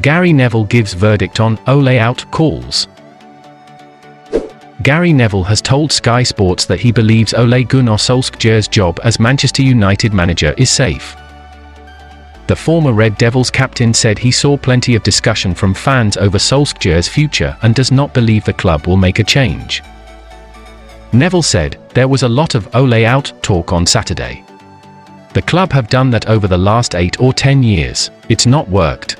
Gary Neville gives verdict on Ole out calls. Gary Neville has told Sky Sports that he believes Ole Gunnar Solskjaer's job as Manchester United manager is safe. The former Red Devils captain said he saw plenty of discussion from fans over Solskjaer's future and does not believe the club will make a change. Neville said, "There was a lot of Ole out talk on Saturday. The club have done that over the last 8 or 10 years. It's not worked.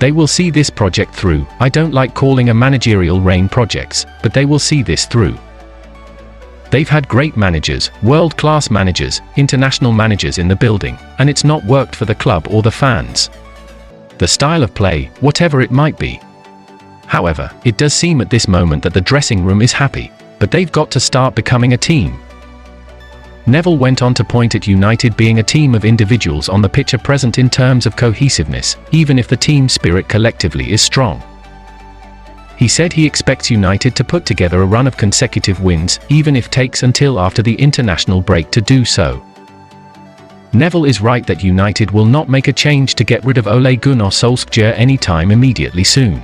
They will see this project through. I don't like calling a managerial reign projects, but they will see this through. They've had great managers, world-class managers, international managers in the building, and it's not worked for the club or the fans. The style of play, whatever it might be. However, it does seem at this moment that the dressing room is happy, but they've got to start becoming a team." Neville went on to point at United being a team of individuals on the pitch are present in terms of cohesiveness, even if the team spirit collectively is strong. He said he expects United to put together a run of consecutive wins, even if it takes until after the international break to do so. Neville is right that United will not make a change to get rid of Ole Gunnar Solskjaer anytime immediately soon.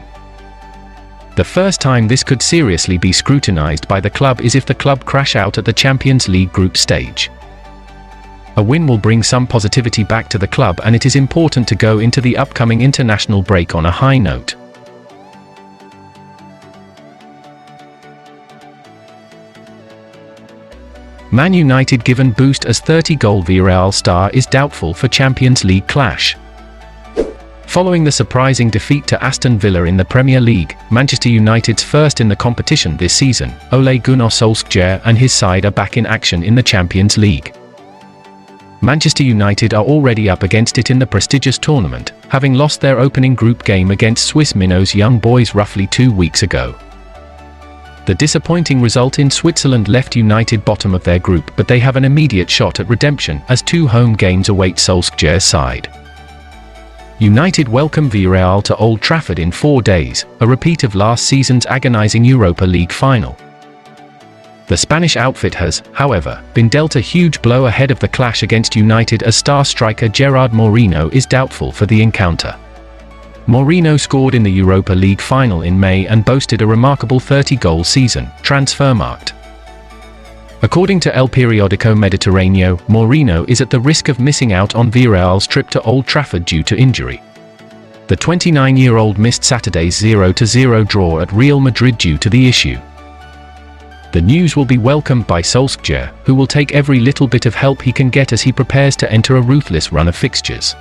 The first time this could seriously be scrutinized by the club is if the club crash out at the Champions League group stage. A win will bring some positivity back to the club, and it is important to go into the upcoming international break on a high note. Man United given boost as 30-goal Villarreal star is doubtful for Champions League clash. Following the surprising defeat to Aston Villa in the Premier League, Manchester United's first in the competition this season, Ole Gunnar Solskjaer and his side are back in action in the Champions League. Manchester United are already up against it in the prestigious tournament, having lost their opening group game against Swiss minnows Young Boys roughly 2 weeks ago. The disappointing result in Switzerland left United bottom of their group, but they have an immediate shot at redemption as 2 home games await Solskjaer's side. United welcome Villarreal to Old Trafford in 4 days, a repeat of last season's agonizing Europa League final. The Spanish outfit has, however, been dealt a huge blow ahead of the clash against United as star striker Gerard Moreno is doubtful for the encounter. Moreno scored in the Europa League final in May and boasted a remarkable 30-goal season, Transfermarkt. According to El Periódico Mediterráneo, Moreno is at the risk of missing out on Villarreal's trip to Old Trafford due to injury. The 29-year-old missed Saturday's 0-0 draw at Real Madrid due to the issue. The news will be welcomed by Solskjaer, who will take every little bit of help he can get as he prepares to enter a ruthless run of fixtures.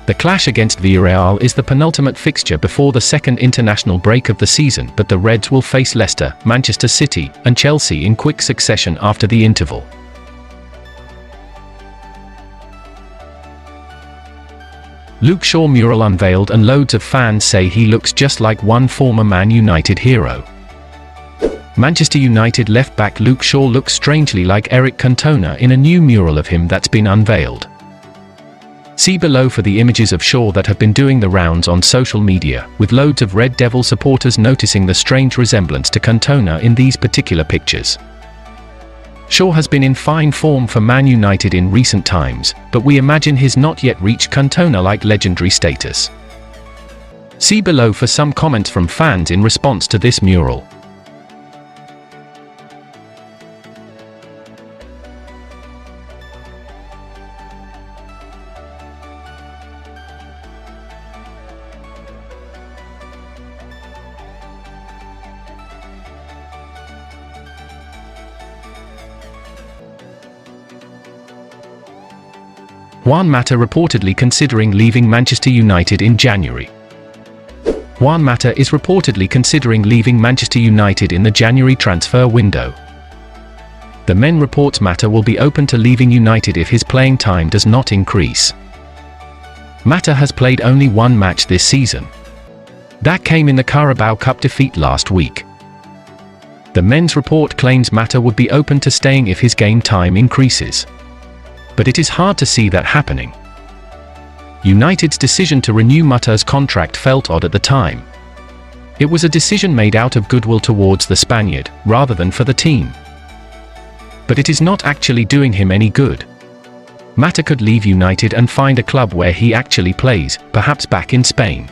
The clash against Villarreal is the penultimate fixture before the second international break of the season, but the Reds will face Leicester, Manchester City, and Chelsea in quick succession after the interval. Luke Shaw mural unveiled and loads of fans say he looks just like one former Man United hero. Manchester United left-back Luke Shaw looks strangely like Eric Cantona in a new mural of him that's been unveiled. See below for the images of Shaw that have been doing the rounds on social media, with loads of Red Devil supporters noticing the strange resemblance to Cantona in these particular pictures. Shaw has been in fine form for Man United in recent times, but we imagine he's not yet reached Cantona-like legendary status. See below for some comments from fans in response to this mural. Juan Mata reportedly considering leaving Manchester United in January. Juan Mata is reportedly considering leaving Manchester United in the January transfer window. The Men reports Mata will be open to leaving United if his playing time does not increase. Mata has played only 1 match this season. That came in the Carabao Cup defeat last week. The Men's report claims Mata would be open to staying if his game time increases. But it is hard to see that happening. United's decision to renew Mata's contract felt odd at the time. It was a decision made out of goodwill towards the Spaniard, rather than for the team. But it is not actually doing him any good. Mata could leave United and find a club where he actually plays, perhaps back in Spain.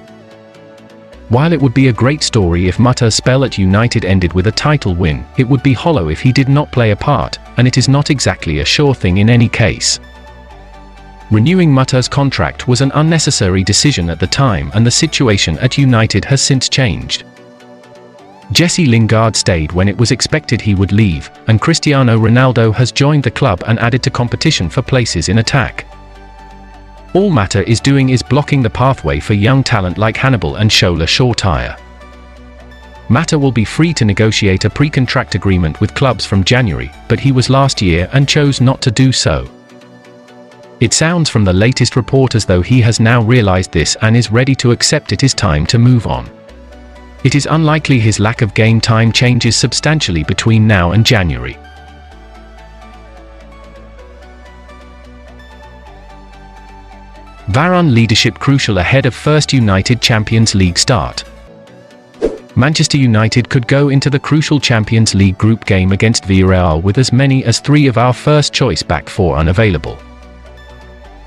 While it would be a great story if Mata's spell at United ended with a title win, it would be hollow if he did not play a part, and it is not exactly a sure thing in any case. Renewing Mata's contract was an unnecessary decision at the time, and the situation at United has since changed. Jesse Lingard stayed when it was expected he would leave, and Cristiano Ronaldo has joined the club and added to competition for places in attack. All Mata is doing is blocking the pathway for young talent like Hannibal and Shola Shortire. Mata will be free to negotiate a pre-contract agreement with clubs from January, but he was last year and chose not to do so. It sounds from the latest report as though he has now realized this and is ready to accept it is time to move on. It is unlikely his lack of game time changes substantially between now and January. Varane leadership crucial ahead of first United Champions League start. Manchester United could go into the crucial Champions League group game against Villarreal with as many as 3 of our first-choice back 4 unavailable.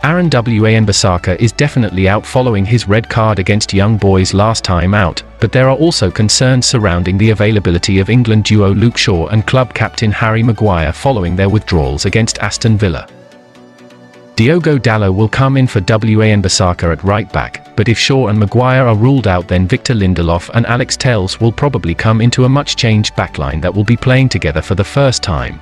Aaron Wan-Bissaka is definitely out following his red card against Young Boys last time out, but there are also concerns surrounding the availability of England duo Luke Shaw and club captain Harry Maguire following their withdrawals against Aston Villa. Diogo Dalot will come in for Wan-Bissaka at right back, but if Shaw and Maguire are ruled out, then Victor Lindelof and Alex Telles will probably come into a much-changed backline that will be playing together for the first time.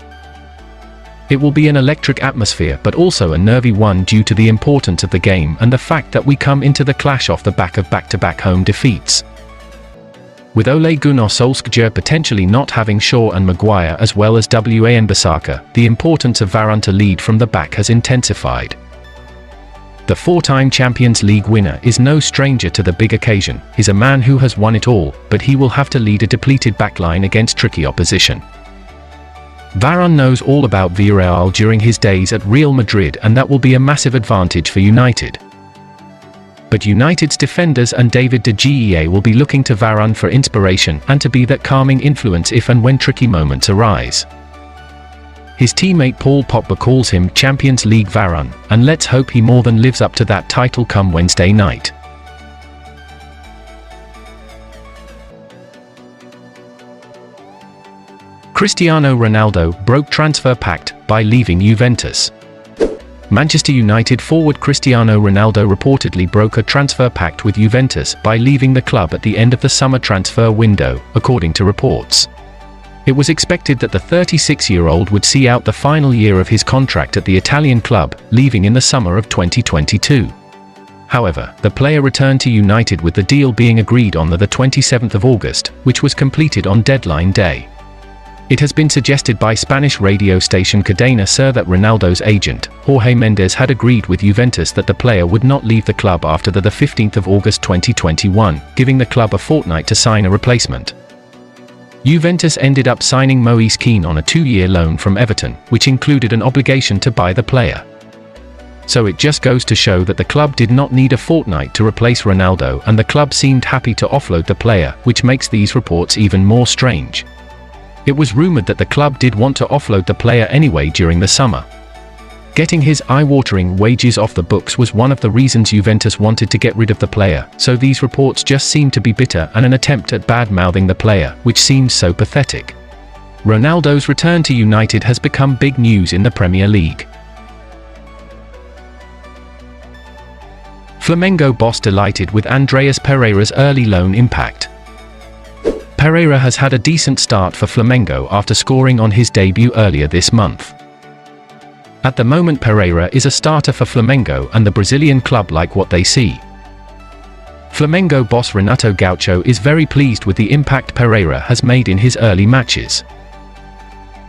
It will be an electric atmosphere, but also a nervy one due to the importance of the game and the fact that we come into the clash off the back of back-to-back home defeats. With Ole Gunnar Solskjaer potentially not having Shaw and Maguire as well as Wan-Bissaka, the importance of Varane to lead from the back has intensified. The 4-time Champions League winner is no stranger to the big occasion. He's a man who has won it all, but he will have to lead a depleted backline against tricky opposition. Varane knows all about Villarreal during his days at Real Madrid, and that will be a massive advantage for United. But United's defenders and David De Gea will be looking to Varane for inspiration and to be that calming influence if and when tricky moments arise. His teammate Paul Pogba calls him Champions League Varane, and let's hope he more than lives up to that title come Wednesday night. Cristiano Ronaldo broke transfer pact by leaving Juventus. Manchester United forward Cristiano Ronaldo reportedly broke a transfer pact with Juventus by leaving the club at the end of the summer transfer window, according to reports. It was expected that the 36-year-old would see out the final year of his contract at the Italian club, leaving in the summer of 2022. However, the player returned to United with the deal being agreed on the 27th of August, which was completed on deadline day. It has been suggested by Spanish radio station Cadena Ser that Ronaldo's agent, Jorge Mendes, had agreed with Juventus that the player would not leave the club after the 15th of August 2021, giving the club a fortnight to sign a replacement. Juventus ended up signing Moise Kean on a 2-year loan from Everton, which included an obligation to buy the player. So it just goes to show that the club did not need a fortnight to replace Ronaldo, and the club seemed happy to offload the player, which makes these reports even more strange. It was rumored that the club did want to offload the player anyway during the summer. Getting his eye-watering wages off the books was one of the reasons Juventus wanted to get rid of the player, so these reports just seem to be bitter and an attempt at bad-mouthing the player, which seems so pathetic. Ronaldo's return to United has become big news in the Premier League. Flamengo boss delighted with Andreas Pereira's early loan impact. Pereira has had a decent start for Flamengo after scoring on his debut earlier this month. At the moment, Pereira is a starter for Flamengo, and the Brazilian club like what they see. Flamengo boss Renato Gaucho is very pleased with the impact Pereira has made in his early matches.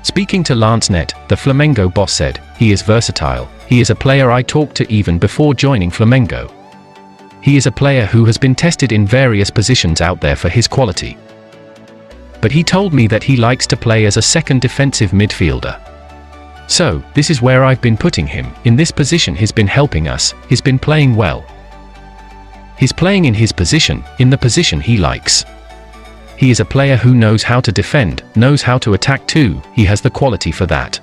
Speaking to Lancenet, the Flamengo boss said, "He is versatile, he is a player I talked to even before joining Flamengo. He is a player who has been tested in various positions out there for his quality. But he told me that he likes to play as a second defensive midfielder. So, this is where I've been putting him, in this position. He's been helping us, he's been playing well. He's playing in his position, in the position he likes. He is a player who knows how to defend, knows how to attack too, he has the quality for that."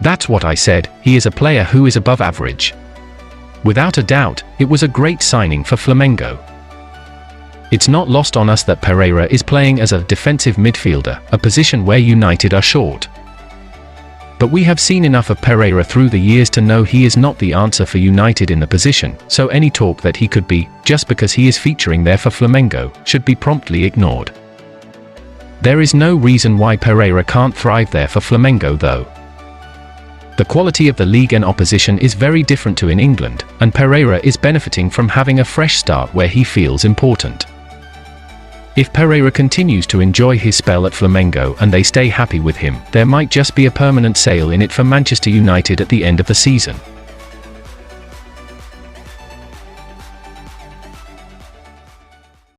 That's what I said, he is a player who is above average. Without a doubt, it was a great signing for Flamengo. It's not lost on us that Pereira is playing as a defensive midfielder, a position where United are short. But we have seen enough of Pereira through the years to know he is not the answer for United in the position, so any talk that he could be, just because he is featuring there for Flamengo, should be promptly ignored. There is no reason why Pereira can't thrive there for Flamengo though. The quality of the league and opposition is very different to in England, and Pereira is benefiting from having a fresh start where he feels important. If Pereira continues to enjoy his spell at Flamengo and they stay happy with him, there might just be a permanent sale in it for Manchester United at the end of the season.